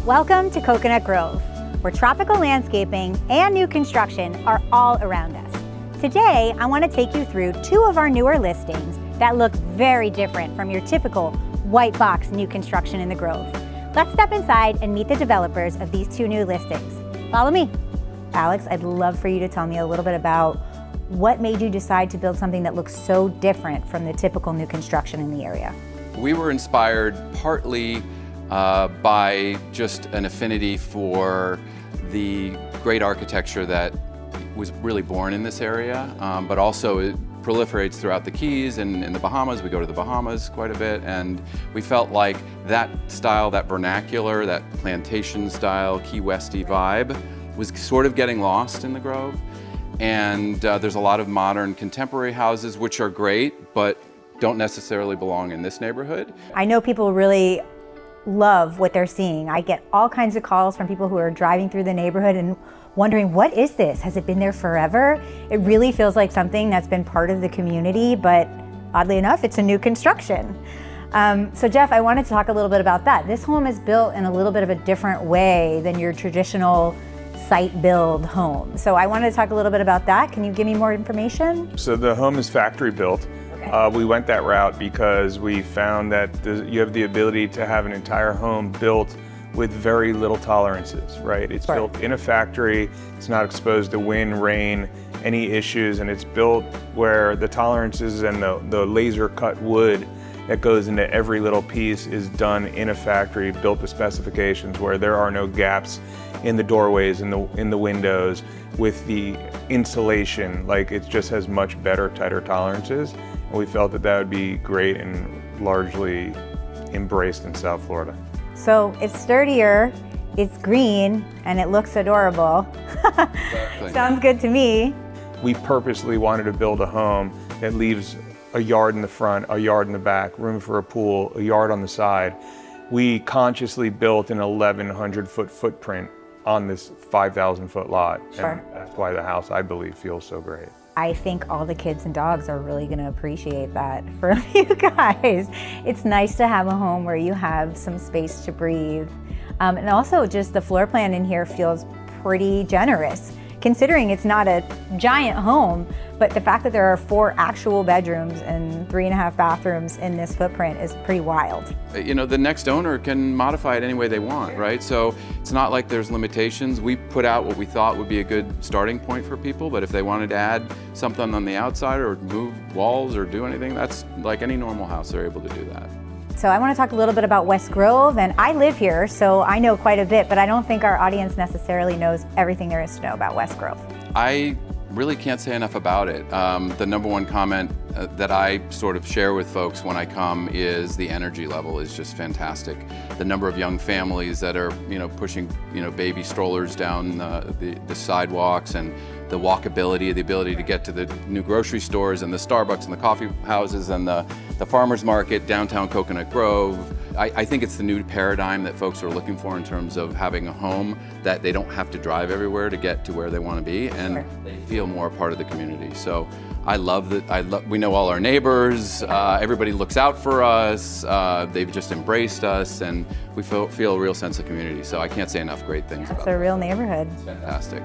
Welcome to Coconut Grove, where tropical landscaping and new construction are all around us. Today, I want to take you through two of our newer listings that look very different from your typical white box new construction in the Grove. Let's step inside and meet the developers of these two new listings. Follow me. Alex, I'd love for you to tell me a little bit about what made you decide to build something that looks so different from the typical new construction in the area. We were inspired partly by just an affinity for the great architecture that was really born in this area, but also it proliferates throughout the Keys and in the Bahamas. We go to the Bahamas quite a bit, and we felt like that style, that vernacular, that plantation style, Key Westy vibe was sort of getting lost in the Grove. And there's a lot of modern contemporary houses which are great, but don't necessarily belong in this neighborhood. I know people really love what they're seeing. I get all kinds of calls from people who are driving through the neighborhood and wondering, what is this? Has it been there forever? It really feels like something that's been part of the community, but oddly enough, it's a new construction. So Jeff, I wanted to talk a little bit about that. This home is built in a little bit of a different way than your traditional site build home. So I wanted to talk a little bit about that. Can you give me more information? So the home is factory built. We went that route because we found that you have the ability to have an entire home built with very little tolerances, right? It's built in a factory, it's not exposed to wind, rain, any issues, and it's built where the tolerances and the laser cut wood that goes into every little piece is done in a factory, built to specifications where there are no gaps in the doorways, in the windows, with the insulation. Like, it just has much better, tighter tolerances. And we felt that that would be great and largely embraced in South Florida. So it's sturdier, it's green, and it looks adorable. Exactly. Sounds good to me. We purposely wanted to build a home that leaves a yard in the front, a yard in the back, room for a pool, a yard on the side. We consciously built an 1,100-foot footprint on this 5,000-foot lot. Sure. And that's why the house, I believe, feels so great. I think all the kids and dogs are really going to appreciate that from you guys. It's nice to have a home where you have some space to breathe. And also just the floor plan in here feels pretty generous, considering it's not a giant home, but the fact that there are 4 actual bedrooms and 3.5 bathrooms in this footprint is pretty wild. You know, the next owner can modify it any way they want, right? So it's not like there's limitations. We put out what we thought would be a good starting point for people, but if they wanted to add something on the outside or move walls or do anything, that's like any normal house, they're able to do that. So I want to talk a little bit about West Grove, and I live here, so I know quite a bit, but I don't think our audience necessarily knows everything there is to know about West Grove. I really can't say enough about it. The number one comment that I sort of share with folks when I come is the energy level is just fantastic. The number of young families that are, pushing, baby strollers down the sidewalks, and the walkability, the ability to get to the new grocery stores and the Starbucks and the coffee houses and the farmers market, downtown Coconut Grove. I think it's the new paradigm that folks are looking for in terms of having a home that they don't have to drive everywhere to get to where they want to be, and they feel more a part of the community. So I love that. We know all our neighbors. Everybody looks out for us. They've just embraced us, and we feel a real sense of community. So I can't say enough great things about it. It's a real neighborhood. It's fantastic.